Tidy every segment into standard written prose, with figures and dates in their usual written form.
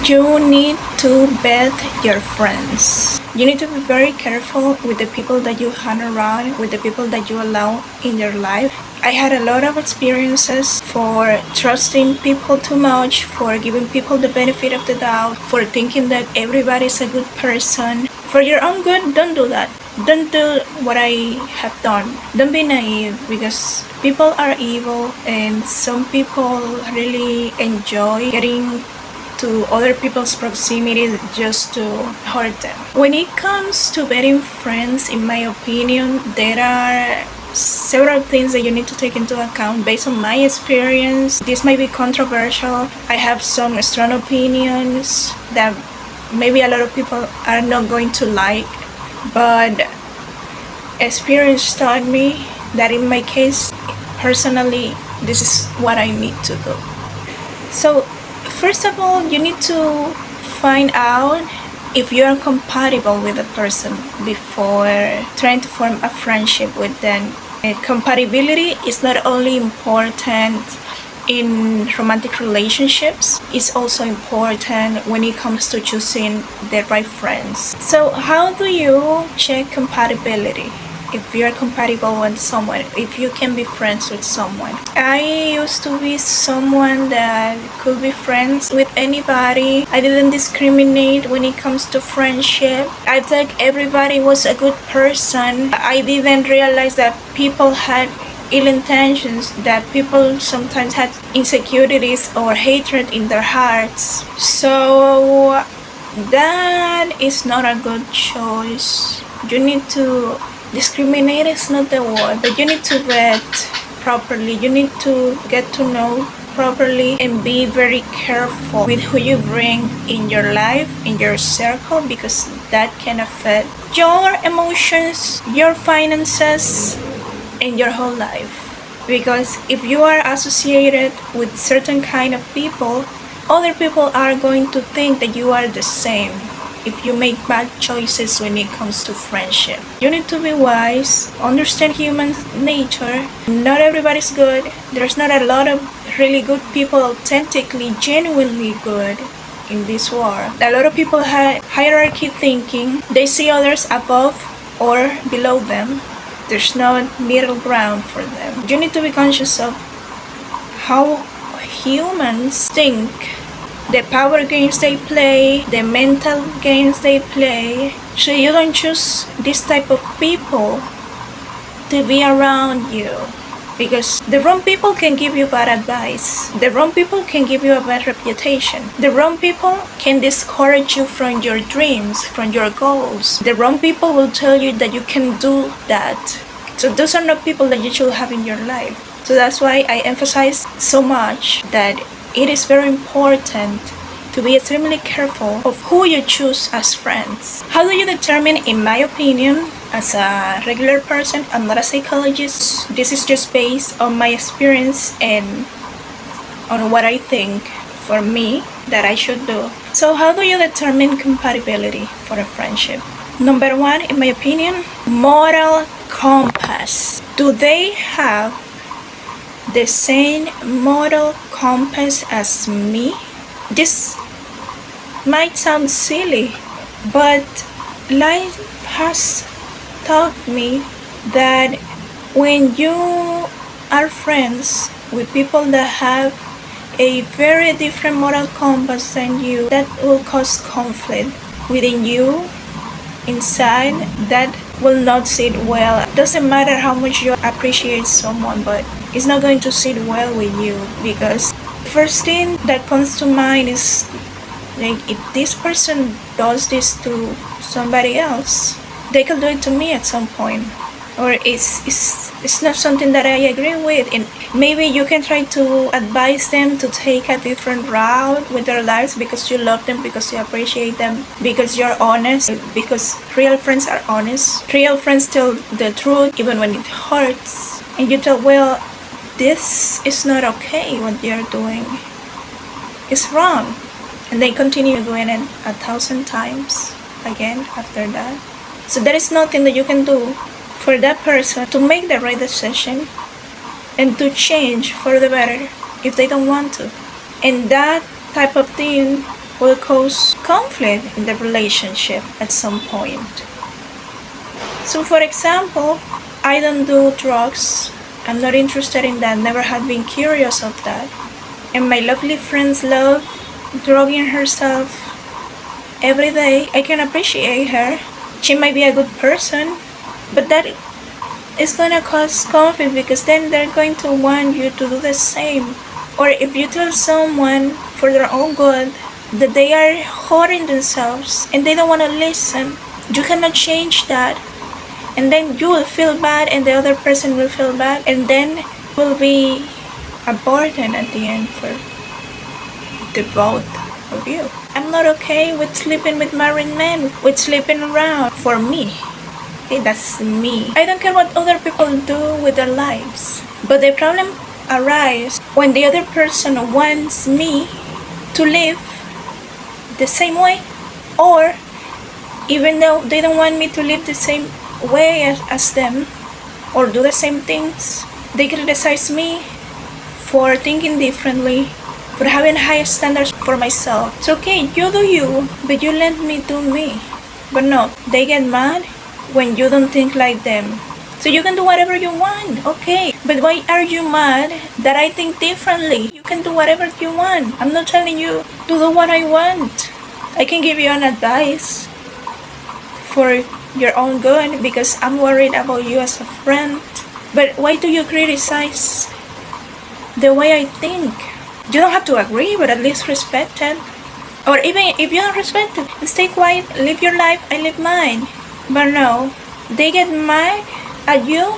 You need to vet your friends. You need to be very careful with the people that you hang around, with the people that you allow in your life. I had a lot of experiences for trusting people too much, for giving people the benefit of the doubt, for thinking that everybody's a good person. For your own good, don't do that. Don't do what I have done. Don't be naive, because people are evil and some people really enjoy getting to other people's proximity just to hurt them. When it comes to vetting friends, in my opinion, there are several things that you need to take into account based on my experience. This might be controversial. I have some strong opinions that maybe a lot of people are not going to like, but experience taught me that in my case, personally, this is what I need to do. So first of all, you need to find out if you are compatible with a person before trying to form a friendship with them. Compatibility is not only important in romantic relationships, it's also important when it comes to choosing the right friends. So how do you check compatibility? If you're compatible with someone, if you can be friends with someone. I used to be someone that could be friends with anybody. I didn't discriminate when it comes to friendship. I thought everybody was a good person. I didn't realize that people had ill intentions, that people sometimes had insecurities or hatred in their hearts. So that is not a good choice. You need to discriminate is not the word, but you need to vet properly. You need to get to know properly and be very careful with who you bring in your life, in your circle, because that can affect your emotions, your finances, and your whole life. Because if you are associated with certain kind of people, other people are going to think that you are the same. If you make bad choices when it comes to friendship, you need to be wise, understand human nature. Not everybody's good. There's not a lot of really good people, authentically, genuinely good in this world. A lot of people have hierarchy thinking. They see others above or below them. There's no middle ground for them. You need to be conscious of how humans think, the power games they play, the mental games they play. So you don't choose this type of people to be around you, because the wrong people can give you bad advice. The wrong people can give you a bad reputation. The wrong people can discourage you from your dreams, from your goals. The wrong people will tell you that you can do that. So those are not people that you should have in your life. So that's why I emphasize so much that it is very important to be extremely careful of who you choose as friends. How do you determine, in my opinion, as a regular person, I'm not a psychologist, this is just based on my experience and on what I think for me that I should do. So how do you determine compatibility for a friendship? Number one, in my opinion, moral compass. Do they have the same moral compass as me? This might sound silly, but life has taught me that when you are friends with people that have a very different moral compass than you, that will cause conflict within you, inside. That will not sit well. It doesn't matter how much you appreciate someone, but it's not going to sit well with you, because the first thing that comes to mind is, like, if this person does this to somebody else, they could do it to me at some point. Or it's not something that I agree with, and maybe you can try to advise them to take a different route with their lives because you love them, because you appreciate them, because you're honest, because real friends are honest. Real friends tell the truth even when it hurts, and you tell, well, this is not okay, what you're doing is wrong, and they continue doing it 1,000 times again after that. So there is nothing that you can do for that person to make the right decision and to change for the better if they don't want to. And that type of thing will cause conflict in the relationship at some point. So for example, I don't do drugs. I'm not interested in that, never had been curious of that. And my lovely friends love drugging herself every day. I can appreciate her. She might be a good person, but that is gonna cause conflict because then they're going to want you to do the same. Or if you tell someone for their own good that they are hurting themselves and they don't want to listen, you cannot change that. And then you will feel bad and the other person will feel bad, and then will be a burden at the end for the both of you. I'm not okay with sleeping with married men, with sleeping around. For me, okay, that's me. I don't care what other people do with their lives, but the problem arises when the other person wants me to live the same way, or even though they don't want me to live the same way as them or do the same things, they criticize me for thinking differently, for having higher standards for myself. It's okay, you do you, but you let me do me. But no, they get mad when you don't think like them. So you can do whatever you want, okay, but why are you mad that I think differently? You can do whatever you want. I'm not telling you to do what I want. I can give you an advice for your own good because I'm worried about you as a friend. But why do you criticize the way I think? You don't have to agree, but at least respect it. Or even if you don't respect it, stay quiet, live your life, I live mine. But no, they get mad at you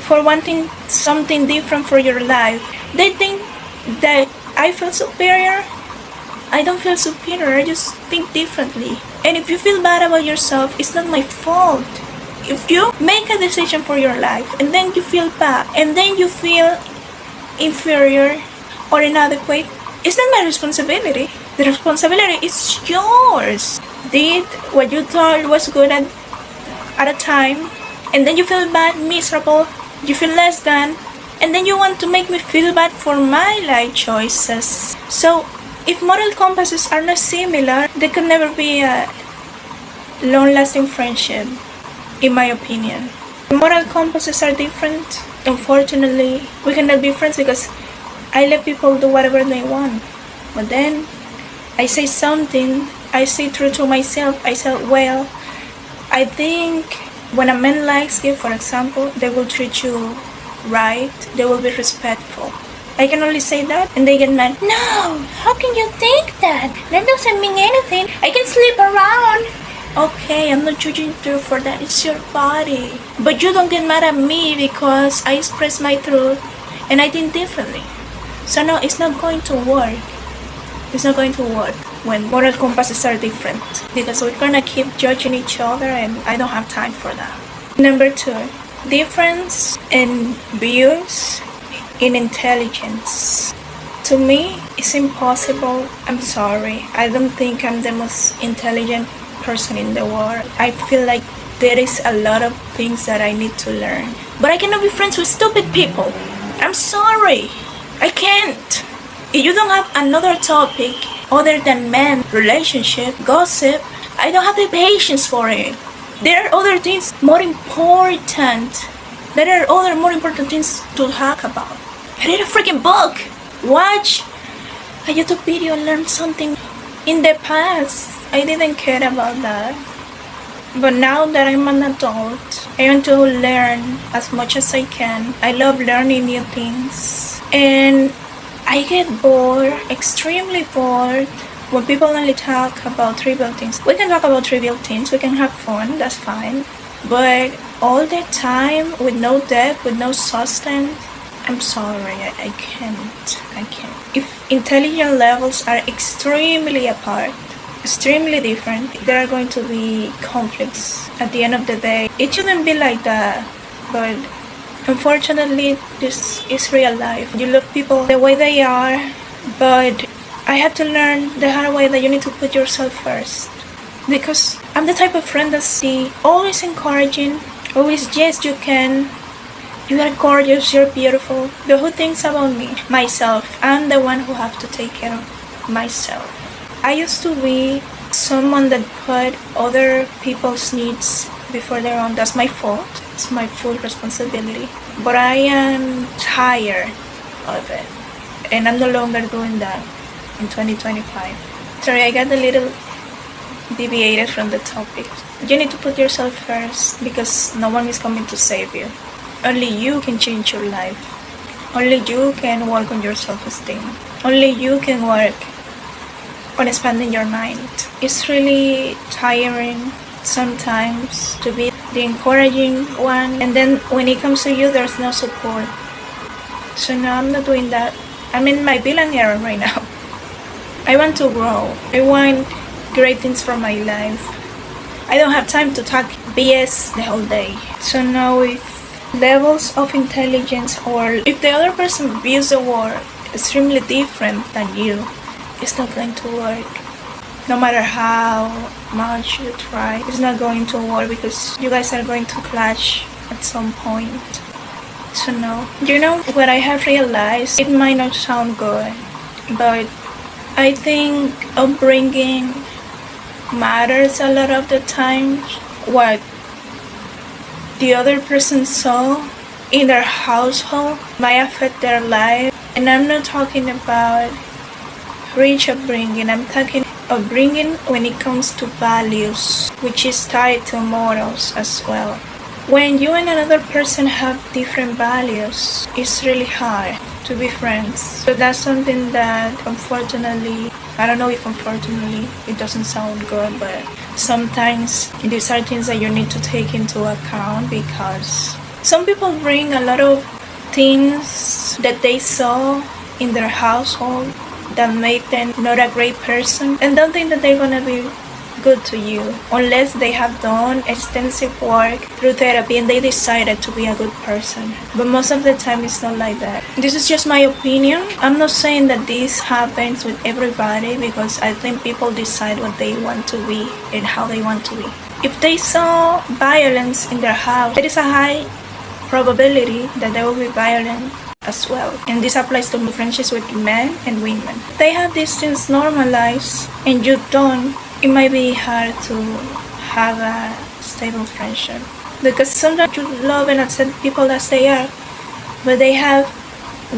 for wanting something different for your life. They think that I feel superior. I don't feel superior, I just think differently. And if you feel bad about yourself, it's not my fault. If you make a decision for your life and then you feel bad and then you feel inferior or inadequate, it's not my responsibility. The responsibility is yours. Did what you thought was good at a time, and then you feel bad, miserable, you feel less than, and then you want to make me feel bad for my life choices. So if moral compasses are not similar, there could never be a long-lasting friendship, in my opinion. Moral compasses are different. Unfortunately, we cannot be friends because I let people do whatever they want. But then, I say something, I stay true to myself, I say, well, I think when a man likes you, for example, they will treat you right, they will be respectful. I can only say that and they get mad. No, how can you think that? That doesn't mean anything. I can sleep around. Okay, I'm not judging you for that. It's your body. But you don't get mad at me because I express my truth and I think differently. So no, it's not going to work. It's not going to work when moral compasses are different because we're gonna keep judging each other and I don't have time for that. Number 2, difference in views in intelligence. To me, it's impossible. I'm sorry. I don't think I'm the most intelligent person in the world. I feel like there is a lot of things that I need to learn. But I cannot be friends with stupid people. I'm sorry. I can't. If you don't have another topic other than men, relationship, gossip, I don't have the patience for it. There are other things more important. There are other more important things to talk about. I read a freaking book. Watch a YouTube video and learn something. In the past, I didn't care about that. But now that I'm an adult, I want to learn as much as I can. I love learning new things. And I get bored, extremely bored, when people only talk about trivial things. We can talk about trivial things, we can have fun, that's fine. But all the time, with no depth, with no substance, I'm sorry, I can't. If intelligence levels are extremely apart, extremely different, there are going to be conflicts at the end of the day. It shouldn't be like that, but unfortunately, this is real life. You love people the way they are, but I had to learn the hard way that you need to put yourself first. Because I'm the type of friend that's always encouraging, always, yes, you can. You are gorgeous, you're beautiful. But who thinks about me? Myself. I'm the one who have to take care of myself. I used to be someone that put other people's needs before their own. That's my fault. It's my full responsibility. But I am tired of it. And I'm no longer doing that in 2025. Sorry, I got a little deviated from the topic. You need to put yourself first because no one is coming to save you. Only you can change your life. Only you can work on your self-esteem. Only you can work on expanding your mind. It's really tiring sometimes to be the encouraging one, and then when it comes to you, there's no support. So no, I'm not doing that. I'm in my villain era right now. I want to grow. I want great things for my life. I don't have time to talk BS the whole day. So now if levels of intelligence, or if the other person views the world extremely different than you, it's not going to work. No matter how much you try, it's not going to work because you guys are going to clash at some point. So no. You know what I have realized? It might not sound good, but I think upbringing matters a lot of the times. What the other person saw in their household might affect their life. And I'm not talking about rich upbringing, I'm talking upbringing when it comes to values, which is tied to morals as well. When you and another person have different values, it's really hard to be friends. So that's something that unfortunately, I don't know if unfortunately it doesn't sound good, but sometimes these are things that you need to take into account, because some people bring a lot of things that they saw in their household that make them not a great person, and don't think that they're gonna be good to you unless they have done extensive work through therapy and they decided to be a good person. But most of the time it's not like that. This is just my opinion. I'm not saying that this happens with everybody, because I think people decide what they want to be and how they want to be. If they saw violence in their house, there is a high probability that they will be violent as well. And this applies to friendships with men and women. If they have these things normalized and you don't, it might be hard to have a stable friendship, because sometimes you love and accept people as they are, but they have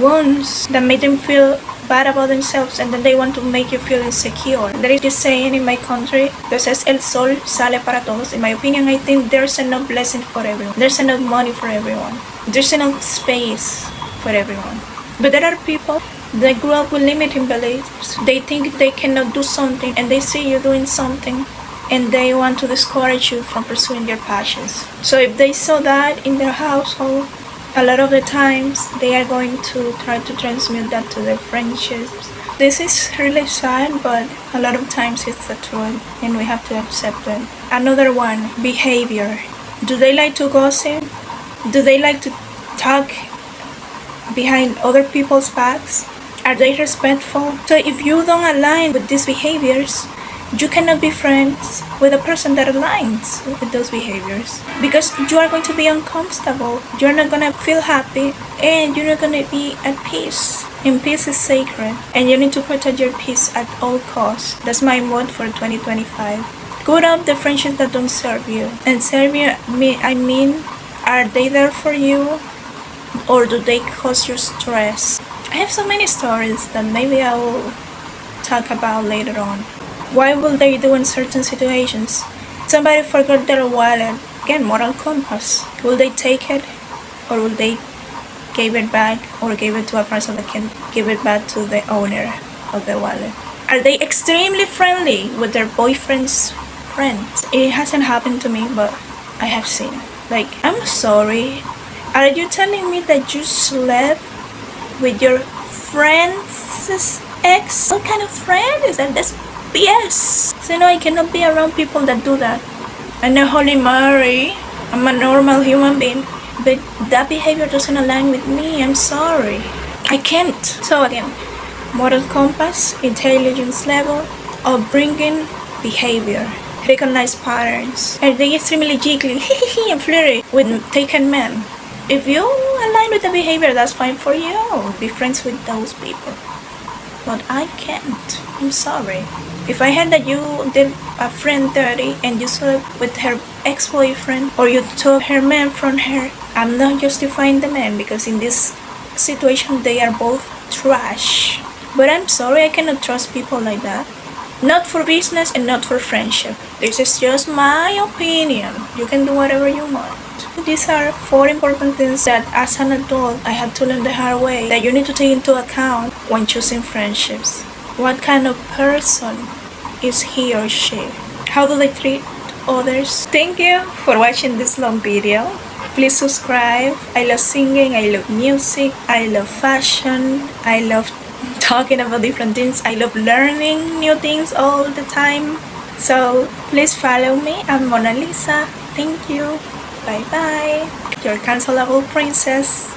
wounds that make them feel bad about themselves, and then they want to make you feel insecure. There is this saying in my country that says el sol sale para todos. In my opinion, I think there's enough blessing for everyone. There's enough money for everyone. There's enough space for everyone. But there are people that grew up with limiting beliefs. They think they cannot do something, and they see you doing something, and they want to discourage you from pursuing your passions. So if they saw that in their household, a lot of the times they are going to try to transmit that to their friendships. This is really sad, but a lot of times it's the truth, and we have to accept it. Another one, behavior. Do they like to gossip? Do they like to talk behind other people's backs? Are they respectful? So if you don't align with these behaviors, you cannot be friends with a person that aligns with those behaviors, because you are going to be uncomfortable. You're not going to feel happy, and you're not going to be at peace. And peace is sacred, and you need to protect your peace at all costs. That's my motto for 2025. Cut off the friendships that don't serve you. And serve you, I mean, are they there for you, or do they cause you stress? I have so many stories that maybe I will talk about later on. Why will they do in certain situations? Somebody forgot their wallet. Again, moral compass. Will they take it, or will they give it back, or give it to a person that can give it back to the owner of the wallet? Are they extremely friendly with their boyfriend's friends? It hasn't happened to me, but I have seen it. Like, I'm sorry. Are you telling me that you slept with your friend's ex? What kind of friend is that? That's BS. So no, I cannot be around people that do that. I'm not Holy Mary. I'm a normal human being, but that behavior doesn't align with me. I'm sorry. I can't. So again, moral compass, intelligence level, upbringing, behavior. Recognize patterns. Are they extremely jiggly and flirty with taken men? If you align with the behavior, that's fine for you. Be friends with those people. But I can't. I'm sorry. If I heard that you did a friend dirty and you slept with her ex-boyfriend or you took her man from her, I'm not justifying the man because in this situation they are both trash. But I'm sorry, I cannot trust people like that. Not for business and not for friendship. This is just my opinion. You can do whatever you want. These are 4 important things that as an adult I had to learn the hard way that you need to take into account when choosing friendships. What kind of person is he or she? How do they treat others? Thank you for watching this long video. Please subscribe. I love singing, I love music, I love fashion, I love talking about different things. I love learning new things all the time. So please follow me. I'm Monaliza. Thank you. Bye bye. Your cancelable princess.